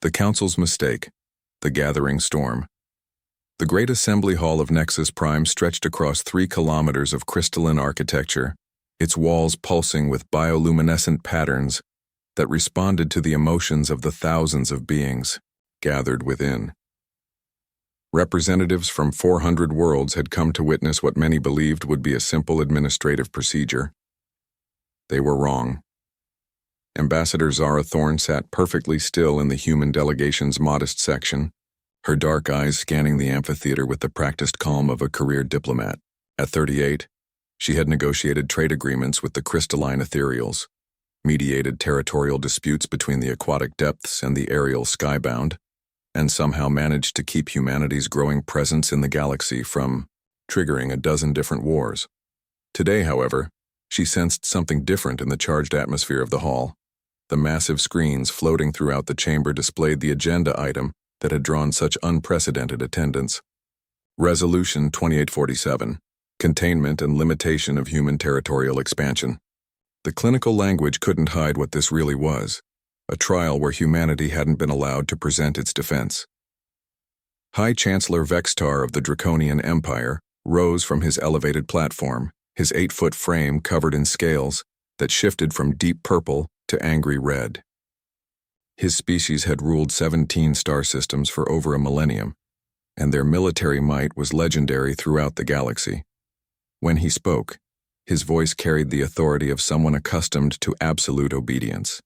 The Council's mistake. The gathering storm. The great assembly hall of Nexus Prime stretched across 3 kilometers of crystalline architecture, its walls pulsing with bioluminescent patterns that responded to the emotions of the thousands of beings gathered within. Representatives from 400 worlds had come to witness what many believed would be a simple administrative procedure. They were wrong. Ambassador Zara Thorne sat perfectly still in the human delegation's modest section, her dark eyes scanning the amphitheater with the practiced calm of a career diplomat. At 38, she had negotiated trade agreements with the crystalline ethereals, mediated territorial disputes between the aquatic depths and the aerial skybound, and somehow managed to keep humanity's growing presence in the galaxy from triggering a dozen different wars. Today, however, she sensed something different in the charged atmosphere of the hall. The massive screens floating throughout the chamber displayed the agenda item that had drawn such unprecedented attendance. Resolution 2847, Containment and Limitation of Human Territorial Expansion. The clinical language couldn't hide what this really was, a trial where humanity hadn't been allowed to present its defense. High Chancellor Vextar of the Draconian Empire rose from his elevated platform, his 8-foot frame covered in scales that shifted from deep purple to angry red. His species had ruled 17 star systems for over a millennium, and their military might was legendary throughout the galaxy. When he spoke, his voice carried the authority of someone accustomed to absolute obedience.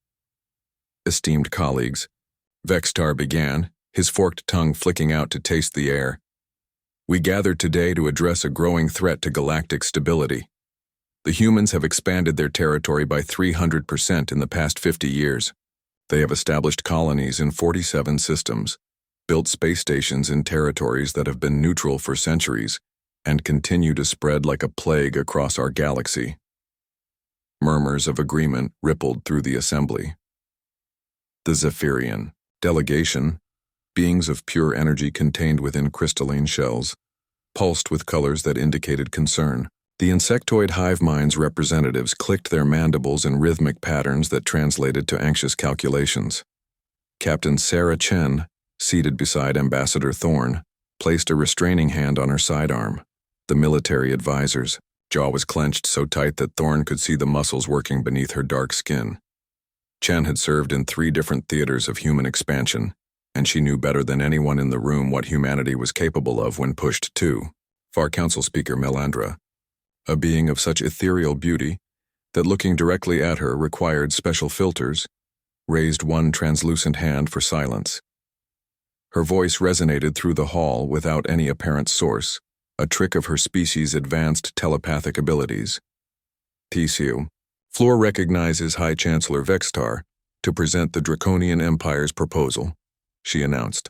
Esteemed colleagues, Vextar began, his forked tongue flicking out to taste the air. We gathered today to address a growing threat to galactic stability. The humans have expanded their territory by 300% in the past 50 years. They have established colonies in 47 systems, built space stations in territories that have been neutral for centuries, and continue to spread like a plague across our galaxy. Murmurs of agreement rippled through the assembly. The Zephyrian delegation, beings of pure energy contained within crystalline shells, pulsed with colors that indicated concern. The insectoid hive mind's representatives clicked their mandibles in rhythmic patterns that translated to anxious calculations. Captain Sarah Chen, seated beside Ambassador Thorne, placed a restraining hand on her sidearm. The military advisor's jaw was clenched so tight that Thorne could see the muscles working beneath her dark skin. Chen had served in 3 different theaters of human expansion, and she knew better than anyone in the room what humanity was capable of when pushed to. Far Council Speaker Melandra, a being of such ethereal beauty that looking directly at her required special filters, raised one translucent hand for silence. Her voice resonated through the hall without any apparent source, a trick of her species' advanced telepathic abilities. TCU. Floor recognizes High Chancellor Vextar to present the Draconian Empire's proposal, she announced.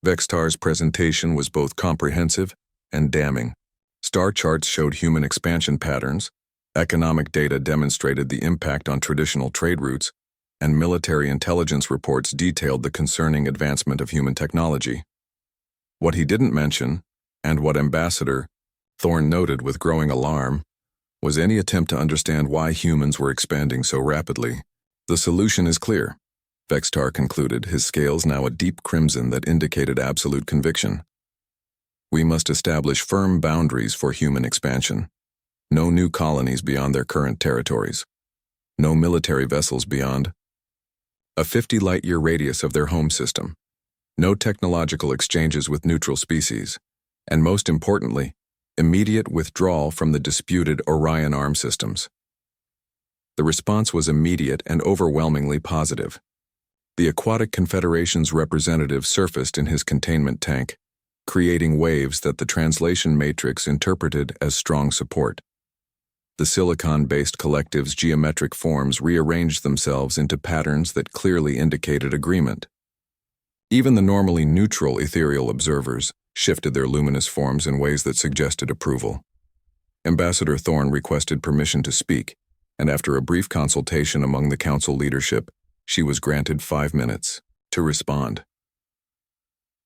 Vextar's presentation was both comprehensive and damning. Star charts showed human expansion patterns, economic data demonstrated the impact on traditional trade routes, and military intelligence reports detailed the concerning advancement of human technology. What he didn't mention, and what Ambassador Thorne noted with growing alarm, was any attempt to understand why humans were expanding so rapidly. The solution is clear, Vextar concluded, his scales now a deep crimson that indicated absolute conviction. We must establish firm boundaries for human expansion. No new colonies beyond their current territories. No military vessels beyond a 50 light-year radius of their home system. No technological exchanges with neutral species. And most importantly, immediate withdrawal from the disputed Orion arm systems. The response was immediate and overwhelmingly positive. The Aquatic Confederation's representative surfaced in his containment tank, creating waves that the translation matrix interpreted as strong support. The silicon-based collective's geometric forms rearranged themselves into patterns that clearly indicated agreement. Even the normally neutral ethereal observers shifted their luminous forms in ways that suggested approval. Ambassador Thorne requested permission to speak, and after a brief consultation among the council leadership, she was granted 5 minutes to respond.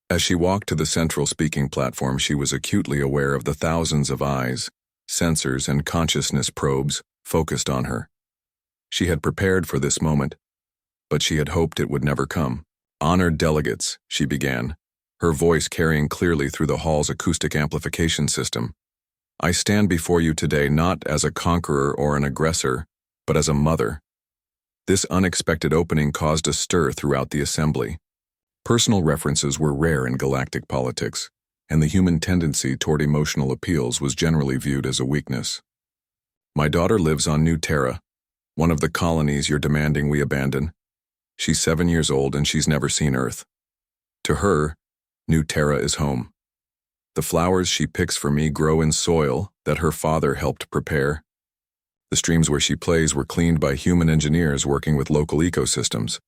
As she walked to the central speaking platform, she was acutely aware of the thousands of eyes, sensors, and consciousness probes focused on her. She had prepared for this moment, but she had hoped it would never come. Honored delegates, she began, her voice carrying clearly through the hall's acoustic amplification system. I stand before you today not as a conqueror or an aggressor, but as a mother. This unexpected opening caused a stir throughout the assembly. Personal references were rare in galactic politics, and the human tendency toward emotional appeals was generally viewed as a weakness. My daughter lives on New Terra, one of the colonies you're demanding we abandon. She's 7 years old and she's never seen Earth. To her, New Terra is home. The flowers she picks for me grow in soil that her father helped prepare. The streams where she plays were cleaned by human engineers working with local ecosystems.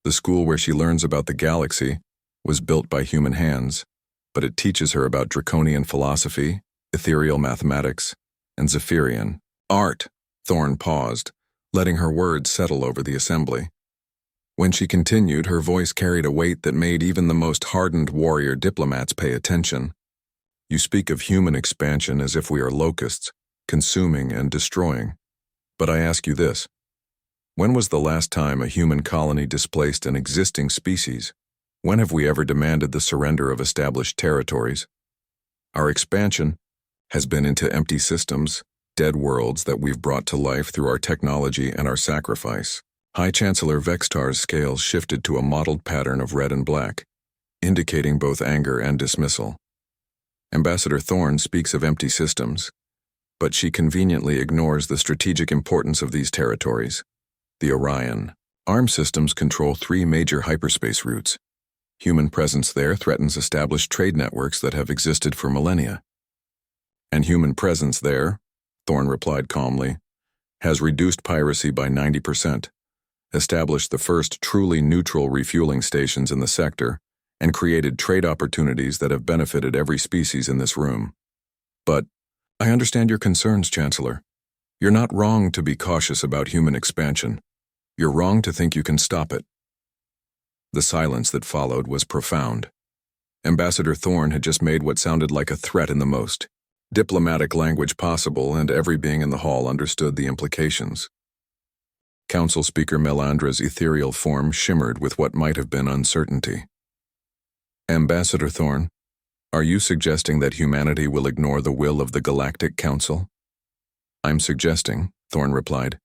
The school where she learns about the galaxy was built by human hands, but it teaches her about draconian philosophy, ethereal mathematics, and Zephyrian art. Thorn paused, letting her words settle over the assembly. When she continued, her voice carried a weight that made even the most hardened warrior diplomats pay attention. You speak of human expansion as if we are locusts, consuming and destroying. But I ask you this. When was the last time a human colony displaced an existing species? When have we ever demanded the surrender of established territories? Our expansion has been into empty systems, dead worlds that we've brought to life through our technology and our sacrifice. High Chancellor Vextar's scales shifted to a mottled pattern of red and black, indicating both anger and dismissal. Ambassador Thorn speaks of empty systems, but she conveniently ignores the strategic importance of these territories. The Orion. Arm systems control 3 major hyperspace routes. Human presence there threatens established trade networks that have existed for millennia. And human presence there, Thorn replied calmly, has reduced piracy by 90%. Established the first truly neutral refueling stations in the sector, and created trade opportunities that have benefited every species in this room. But I understand your concerns, Chancellor. You're not wrong to be cautious about human expansion. You're wrong to think you can stop it. The silence that followed was profound. Ambassador Thorn had just made what sounded like a threat in the most diplomatic language possible, and every being in the hall understood the implications. Council Speaker Melandra's ethereal form shimmered with what might have been uncertainty. Ambassador Thorn, are you suggesting that humanity will ignore the will of the Galactic Council? I'm suggesting, Thorn replied,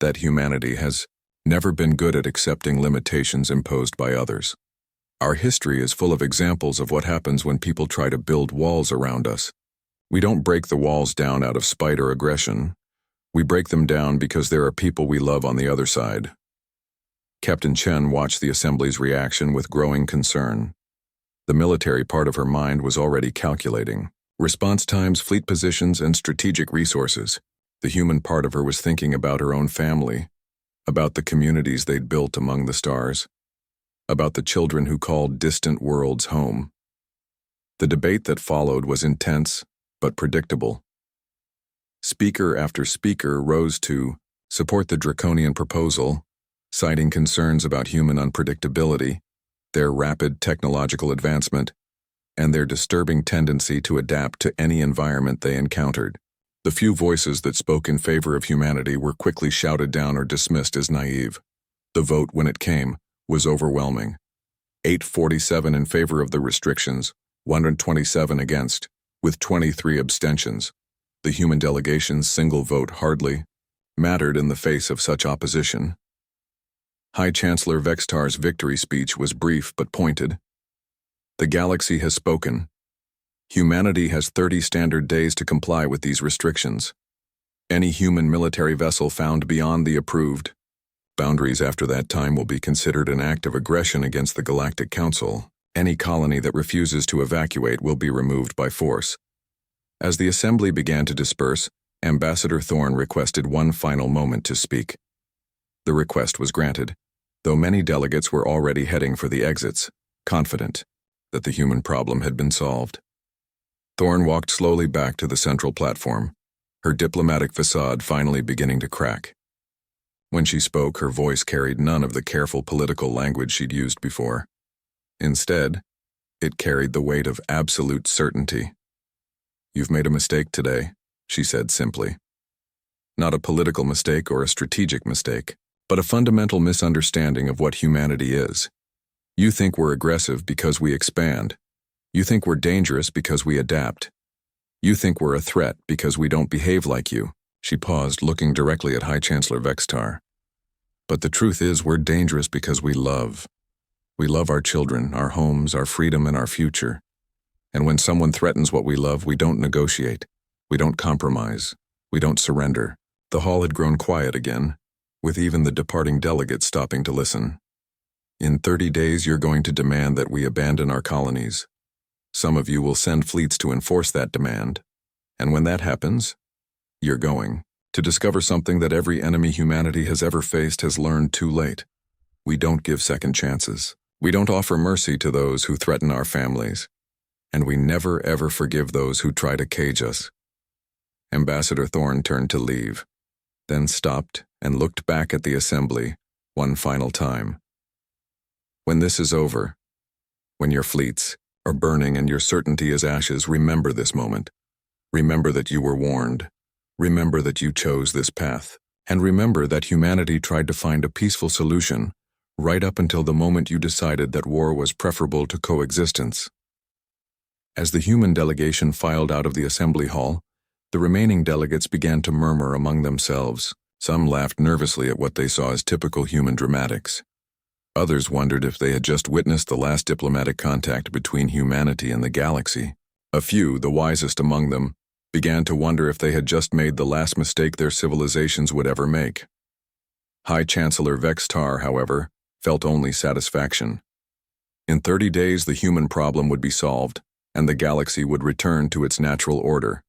that humanity has never been good at accepting limitations imposed by others. Our history is full of examples of what happens when people try to build walls around us. We don't break the walls down out of spite or aggression. We break them down because there are people we love on the other side. Captain Chen watched the assembly's reaction with growing concern. The military part of her mind was already calculating response times, fleet positions, and strategic resources. The human part of her was thinking about her own family, about the communities they'd built among the stars, about the children who called distant worlds home. The debate that followed was intense, but predictable. Speaker after speaker rose to support the draconian proposal, citing concerns about human unpredictability, their rapid technological advancement, and their disturbing tendency to adapt to any environment they encountered. The few voices that spoke in favor of humanity were quickly shouted down or dismissed as naive. The vote, when it came, was overwhelming. 847 in favor of the restrictions, 127 against, with 23 abstentions. The human delegation's single vote hardly mattered in the face of such opposition. High Chancellor Vextar's victory speech was brief but pointed. The galaxy has spoken. Humanity has 30 standard days to comply with these restrictions. Any human military vessel found beyond the approved boundaries after that time will be considered an act of aggression against the Galactic Council. Any colony that refuses to evacuate will be removed by force. As the assembly began to disperse, Ambassador Thorn requested one final moment to speak. The request was granted, though many delegates were already heading for the exits, confident that the human problem had been solved. Thorn walked slowly back to the central platform, her diplomatic facade finally beginning to crack. When she spoke, her voice carried none of the careful political language she'd used before. Instead, it carried the weight of absolute certainty. You've made a mistake today, she said simply. Not a political mistake or a strategic mistake, but a fundamental misunderstanding of what humanity is. You think we're aggressive because we expand. You think we're dangerous because we adapt. You think we're a threat because we don't behave like you." She paused, looking directly at High Chancellor Vextar. "But the truth is, we're dangerous because we love. We love our children, our homes, our freedom, and our future. And when someone threatens what we love, we don't negotiate. We don't compromise. We don't surrender." The hall had grown quiet again, with even the departing delegates stopping to listen. "In 30 days, you're going to demand that we abandon our colonies. Some of you will send fleets to enforce that demand. And when that happens, you're going to discover something that every enemy humanity has ever faced has learned too late. We don't give second chances. We don't offer mercy to those who threaten our families. And we never ever forgive those who try to cage us." Ambassador Thorne turned to leave, then stopped and looked back at the assembly one final time. "When this is over, when your fleets are burning and your certainty is ashes, remember this moment. Remember that you were warned. Remember that you chose this path. And remember that humanity tried to find a peaceful solution right up until the moment you decided that war was preferable to coexistence." As the human delegation filed out of the assembly hall, the remaining delegates began to murmur among themselves. Some laughed nervously at what they saw as typical human dramatics. Others wondered if they had just witnessed the last diplomatic contact between humanity and the galaxy. A few, the wisest among them, began to wonder if they had just made the last mistake their civilizations would ever make. High Chancellor Vextar, however, felt only satisfaction. In 30 days, the human problem would be solved, and the galaxy would return to its natural order.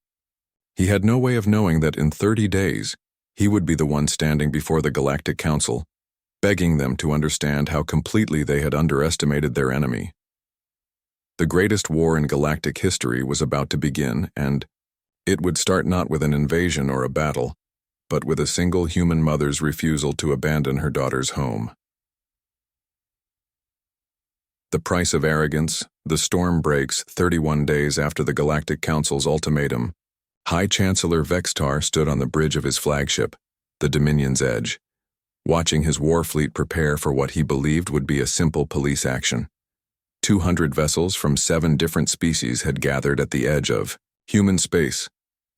He had no way of knowing that in 30 days, he would be the one standing before the Galactic Council, begging them to understand how completely they had underestimated their enemy. The greatest war in galactic history was about to begin, and it would start not with an invasion or a battle, but with a single human mother's refusal to abandon her daughter's home. The price of arrogance. The storm breaks 31 days after the Galactic Council's ultimatum. High Chancellor Vextar stood on the bridge of his flagship, the Dominion's Edge, watching his war fleet prepare for what he believed would be a simple police action. 200 vessels from 7 different species had gathered at the edge of human space,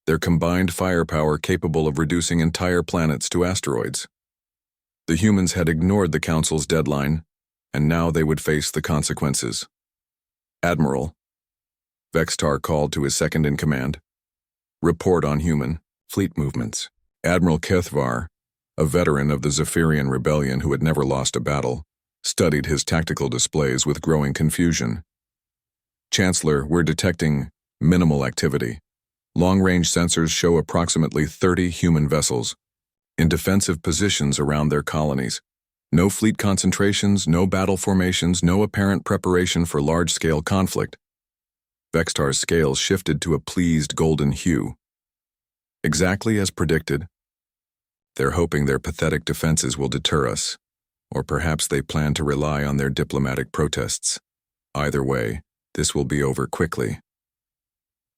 their combined firepower capable of reducing entire planets to asteroids. The humans had ignored the Council's deadline, and now they would face the consequences. "Admiral," Vextar called to his second-in-command, "report on human fleet movements." Admiral Kethvar, a veteran of the Zephyrian Rebellion who had never lost a battle, studied his tactical displays with growing confusion. "Chancellor, we're detecting minimal activity. Long-range sensors show approximately 30 human vessels in defensive positions around their colonies. No fleet concentrations, no battle formations, no apparent preparation for large-scale conflict." Vextar's scales shifted to a pleased golden hue. "Exactly as predicted. They're hoping their pathetic defenses will deter us, or perhaps they plan to rely on their diplomatic protests. Either way, this will be over quickly."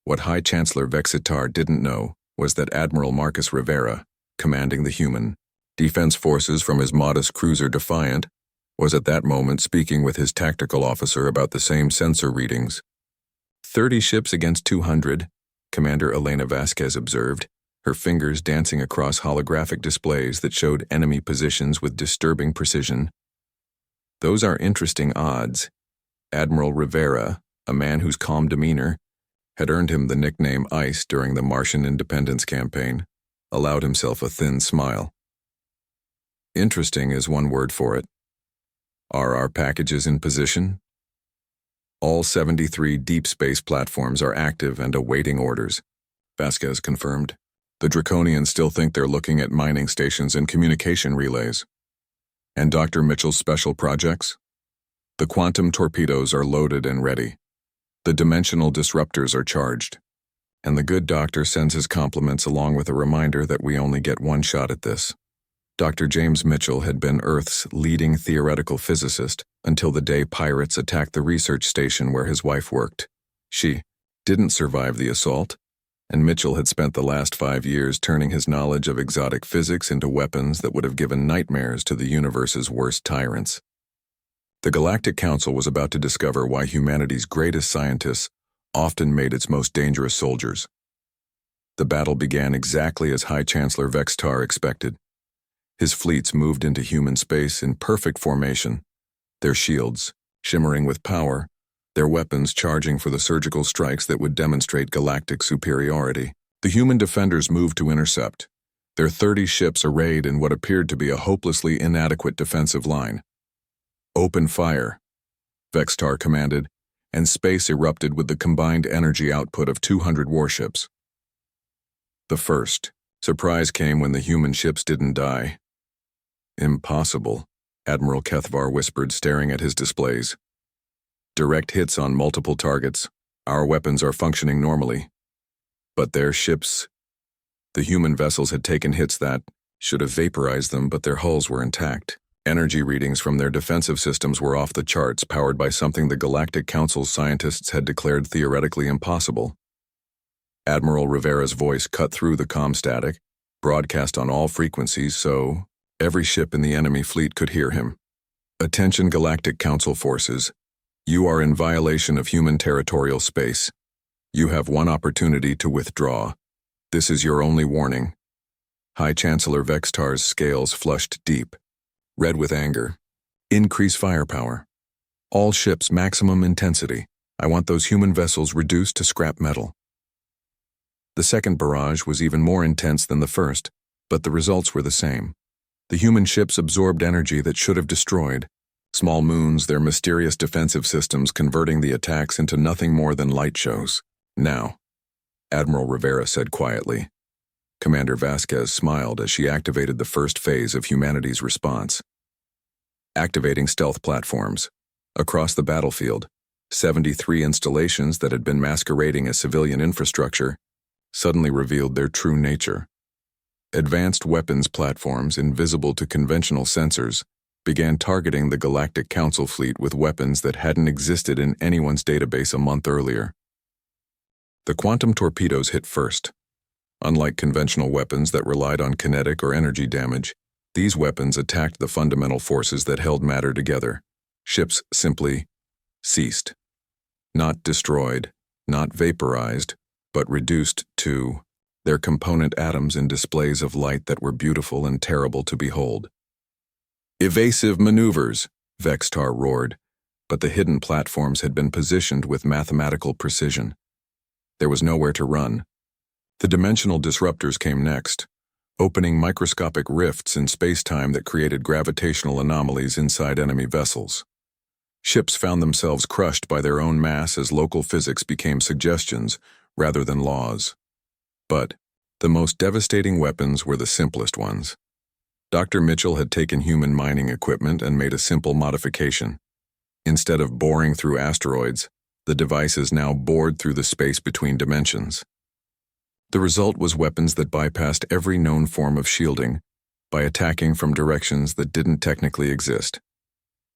What High Chancellor Vextar didn't know was that Admiral Marcus Rivera, commanding the human defense forces from his modest cruiser Defiant, was at that moment speaking with his tactical officer about the same sensor readings. 30 ships against 200, Commander Elena Vasquez observed, her fingers dancing across holographic displays that showed enemy positions with disturbing precision. "Those are interesting odds." Admiral Rivera, a man whose calm demeanor had earned him the nickname Ice during the Martian independence campaign, allowed himself a thin smile. "Interesting is one word for it. Are our packages in position?" "All 73 deep space platforms are active and awaiting orders," Vasquez confirmed. "The Draconians still think they're looking at mining stations and communication relays." "And Dr. Mitchell's special projects?" "The quantum torpedoes are loaded and ready. The dimensional disruptors are charged. And the good doctor sends his compliments along with a reminder that we only get one shot at this." Dr. James Mitchell had been Earth's leading theoretical physicist until the day pirates attacked the research station where his wife worked. She didn't survive the assault, and Mitchell had spent the last 5 years turning his knowledge of exotic physics into weapons that would have given nightmares to the universe's worst tyrants. The Galactic Council was about to discover why humanity's greatest scientists often made its most dangerous soldiers. The battle began exactly as High Chancellor Vextar expected. His fleets moved into human space in perfect formation, their shields shimmering with power, their weapons charging for the surgical strikes that would demonstrate galactic superiority. The human defenders moved to intercept, their 30 ships arrayed in what appeared to be a hopelessly inadequate defensive line. "Open fire," Vextar commanded, and space erupted with the combined energy output of 200 warships. The first surprise came when the human ships didn't die. "Impossible," Admiral Kethvar whispered, staring at his displays. "Direct hits on multiple targets. Our weapons are functioning normally. But their ships..." The human vessels had taken hits that should have vaporized them, but their hulls were intact. Energy readings from their defensive systems were off the charts, powered by something the Galactic Council's scientists had declared theoretically impossible. Admiral Rivera's voice cut through the comm static, broadcast on all frequencies so every ship in the enemy fleet could hear him. "Attention Galactic Council forces. You are in violation of human territorial space. You have one opportunity to withdraw. This is your only warning." High Chancellor Vextar's scales flushed deep, red with anger. "Increase firepower. All ships maximum intensity. I want those human vessels reduced to scrap metal." The second barrage was even more intense than the first, but the results were the same. The human ships absorbed energy that should have destroyed. Small moons, their mysterious defensive systems converting the attacks into nothing more than light shows. "Now," Admiral Rivera said quietly. Commander Vasquez smiled as she activated the first phase of humanity's response. Activating stealth platforms. Across the battlefield, 73 installations that had been masquerading as civilian infrastructure suddenly revealed their true nature. Advanced weapons platforms, invisible to conventional sensors, began targeting the Galactic Council fleet with weapons that hadn't existed in anyone's database a month earlier. The quantum torpedoes hit first. Unlike conventional weapons that relied on kinetic or energy damage, these weapons attacked the fundamental forces that held matter together. Ships simply ceased. Not destroyed, not vaporized, but reduced to their component atoms in displays of light that were beautiful and terrible to behold. "Evasive maneuvers," Vextar roared, but the hidden platforms had been positioned with mathematical precision. There was nowhere to run. The dimensional disruptors came next, opening microscopic rifts in space-time that created gravitational anomalies inside enemy vessels. Ships found themselves crushed by their own mass as local physics became suggestions rather than laws. But the most devastating weapons were the simplest ones. Dr. Mitchell had taken human mining equipment and made a simple modification. Instead of boring through asteroids, the devices now bored through the space between dimensions. The result was weapons that bypassed every known form of shielding by attacking from directions that didn't technically exist.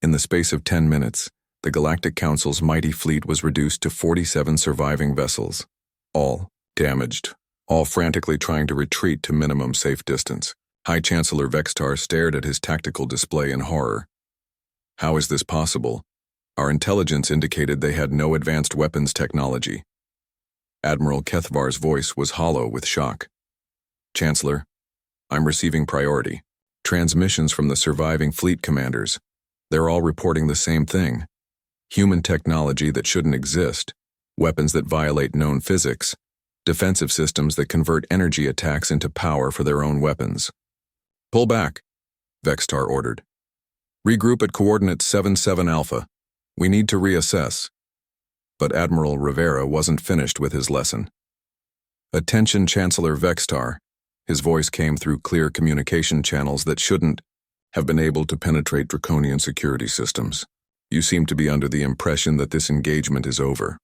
In the space of 10 minutes, the Galactic Council's mighty fleet was reduced to 47 surviving vessels, all damaged, all frantically trying to retreat to minimum safe distance. High Chancellor Vextar stared at his tactical display in horror. How is this possible? Our intelligence indicated they had no advanced weapons technology. Admiral Kethvar's voice was hollow with shock. "Chancellor, I'm receiving priority. Transmissions from the surviving fleet commanders. They're all reporting the same thing. Human technology that shouldn't exist, weapons that violate known physics, defensive systems that convert energy attacks into power for their own weapons." "Pull back," Vextar ordered. "Regroup at coordinates 77 Alpha. We need to reassess." But Admiral Rivera wasn't finished with his lesson. "Attention Chancellor Vextar." His voice came through clear communication channels that shouldn't have been able to penetrate draconian security systems. "You seem to be under the impression that this engagement is over.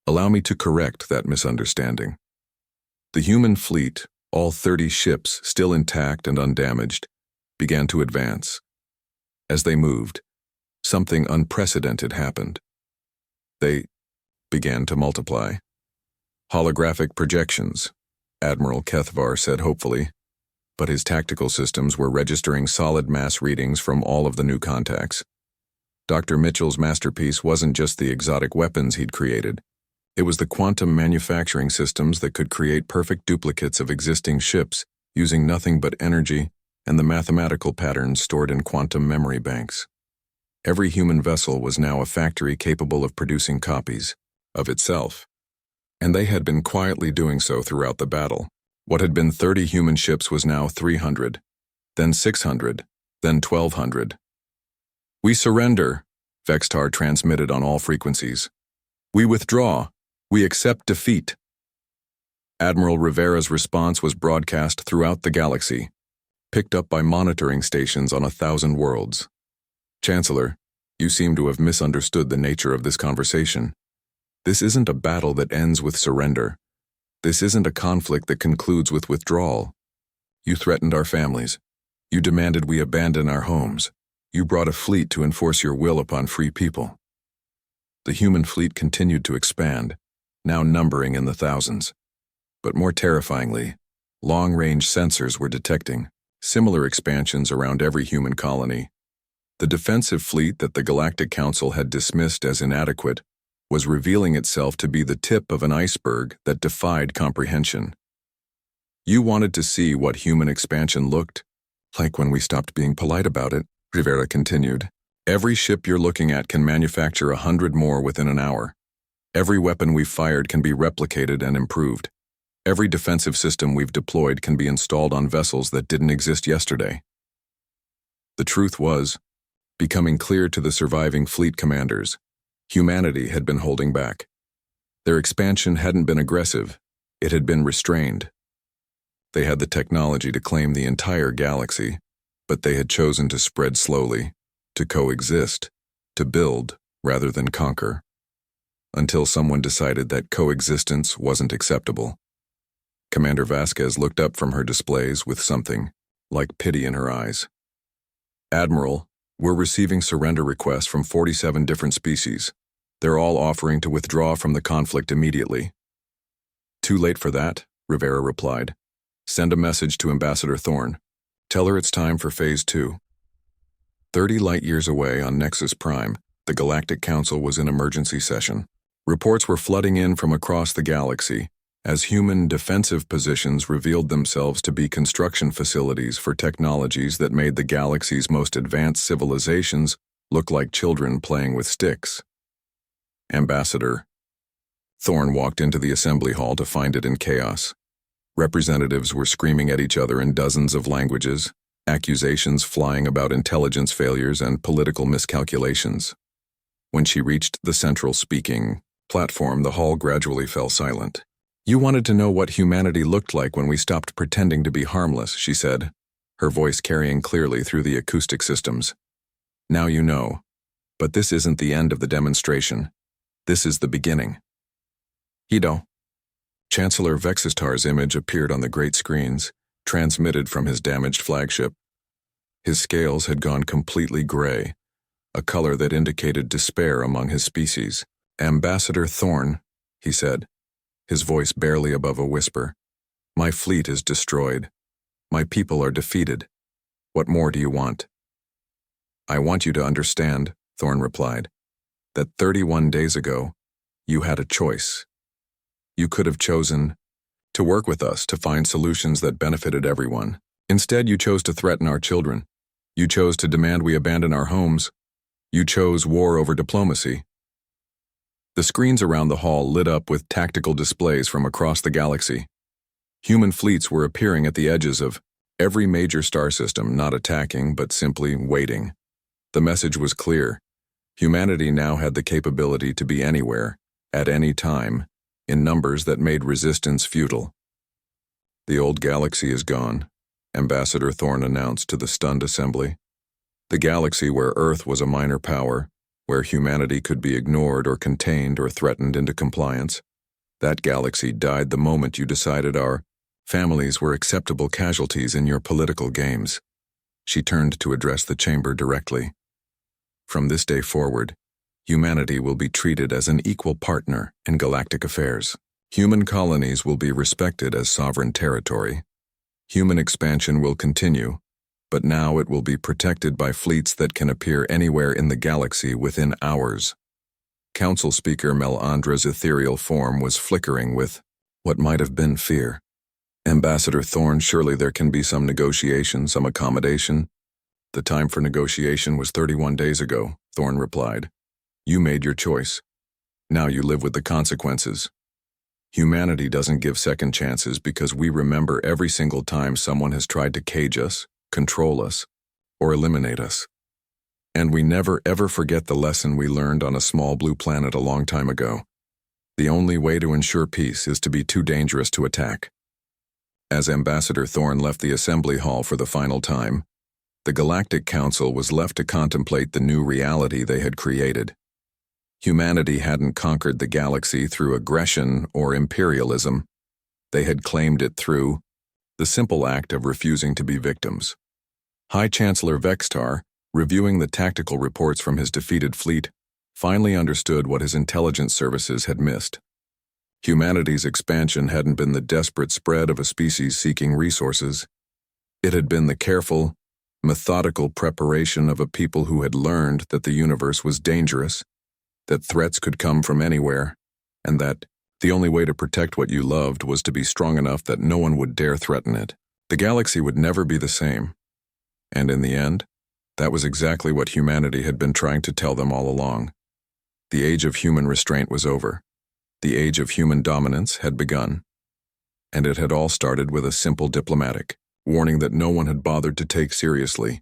Allow me to correct that misunderstanding." The human fleet, all 30 ships still intact and undamaged, began to advance. As they moved, something unprecedented happened. They began to multiply. "Holographic projections," Admiral Kethvar said hopefully, but his tactical systems were registering solid mass readings from all of the new contacts. Dr. Mitchell's masterpiece wasn't just the exotic weapons he'd created. It was the quantum manufacturing systems that could create perfect duplicates of existing ships using nothing but energy and the mathematical patterns stored in quantum memory banks. Every human vessel was now a factory capable of producing copies of itself. And they had been quietly doing so throughout the battle. What had been 30 human ships was now 300, then 600, then 1,200. "We surrender," Vextar transmitted on all frequencies. "We withdraw. We accept defeat." Admiral Rivera's response was broadcast throughout the galaxy, picked up by monitoring stations on 1,000 worlds. "Chancellor, you seem to have misunderstood the nature of this conversation. This isn't a battle that ends with surrender. This isn't a conflict that concludes with withdrawal. You threatened our families. You demanded we abandon our homes. You brought a fleet to enforce your will upon free people." The human fleet continued to expand, now numbering in the thousands. But more terrifyingly, long-range sensors were detecting similar expansions around every human colony. The defensive fleet that the Galactic Council had dismissed as inadequate was revealing itself to be the tip of an iceberg that defied comprehension. "You wanted to see what human expansion looked like when we stopped being polite about it," Rivera continued. "Every ship you're looking at can manufacture 100 more within an hour. Every weapon we've fired can be replicated and improved. Every defensive system we've deployed can be installed on vessels that didn't exist yesterday." The truth was becoming clear to the surviving fleet commanders. Humanity had been holding back. Their expansion hadn't been aggressive, it had been restrained. They had the technology to claim the entire galaxy, but they had chosen to spread slowly, to coexist, to build rather than conquer, until someone decided that coexistence wasn't acceptable. Commander Vasquez looked up from her displays with something like pity in her eyes. "Admiral, we're receiving surrender requests from 47 different species. They're all offering to withdraw from the conflict immediately." "Too late for that," Rivera replied. "Send a message to Ambassador Thorne. Tell her it's time for Phase 2. 30 light-years away on Nexus Prime, the Galactic Council was in emergency session. Reports were flooding in from across the galaxy as human defensive positions revealed themselves to be construction facilities for technologies that made the galaxy's most advanced civilizations look like children playing with sticks. "Ambassador." Thorne walked into the assembly hall to find it in chaos. Representatives were screaming at each other in dozens of languages, accusations flying about intelligence failures and political miscalculations. When she reached the central speaking platform, the hall gradually fell silent. "You wanted to know what humanity looked like when we stopped pretending to be harmless," she said, her voice carrying clearly through the acoustic systems. "Now you know. But this isn't the end of the demonstration. This is the beginning." "Hido." Chancellor Vexistar's image appeared on the great screens, transmitted from his damaged flagship. His scales had gone completely gray, a color that indicated despair among his species. "Ambassador Thorne," he said, his voice barely above a whisper. "My fleet is destroyed. My people are defeated. What more do you want?" "I want you to understand," Thorne replied, "that 31 days ago, you had a choice. You could have chosen to work with us to find solutions that benefited everyone. Instead, you chose to threaten our children. You chose to demand we abandon our homes. You chose war over diplomacy." The screens around the hall lit up with tactical displays from across the galaxy. Human fleets were appearing at the edges of every major star system, not attacking, but simply waiting. The message was clear. Humanity now had the capability to be anywhere, at any time, in numbers that made resistance futile. "The old galaxy is gone," Ambassador Thorne announced to the stunned assembly. "The galaxy where Earth was a minor power, where humanity could be ignored or contained or threatened into compliance. That galaxy died the moment you decided our families were acceptable casualties in your political games." She turned to address the chamber directly. "From this day forward, humanity will be treated as an equal partner in galactic affairs. Human colonies will be respected as sovereign territory. Human expansion will continue, but now it will be protected by fleets that can appear anywhere in the galaxy within hours. Council Speaker Melandra's ethereal form was flickering with what might have been fear. Ambassador Thorn, surely there can be some negotiation, some accommodation. The time for negotiation was 31 days ago, Thorn replied. You made your choice. Now you live with the consequences. Humanity doesn't give second chances because we remember every single time someone has tried to cage us, control us, or eliminate us. And we never ever forget the lesson we learned on a small blue planet a long time ago. The only way to ensure peace is to be too dangerous to attack. As Ambassador Thorn left the assembly hall for the final time, the Galactic Council was left to contemplate the new reality they had created. Humanity hadn't conquered the galaxy through aggression or imperialism. They had claimed it through the simple act of refusing to be victims. High Chancellor Vextar, reviewing the tactical reports from his defeated fleet, finally understood what his intelligence services had missed. Humanity's expansion hadn't been the desperate spread of a species seeking resources. It had been the careful, methodical preparation of a people who had learned that the universe was dangerous, that threats could come from anywhere, and that the only way to protect what you loved was to be strong enough that no one would dare threaten it. The galaxy would never be the same. And in the end, that was exactly what humanity had been trying to tell them all along. The age of human restraint was over. The age of human dominance had begun. And it had all started with a simple diplomatic warning that no one had bothered to take seriously.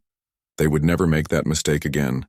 They would never make that mistake again.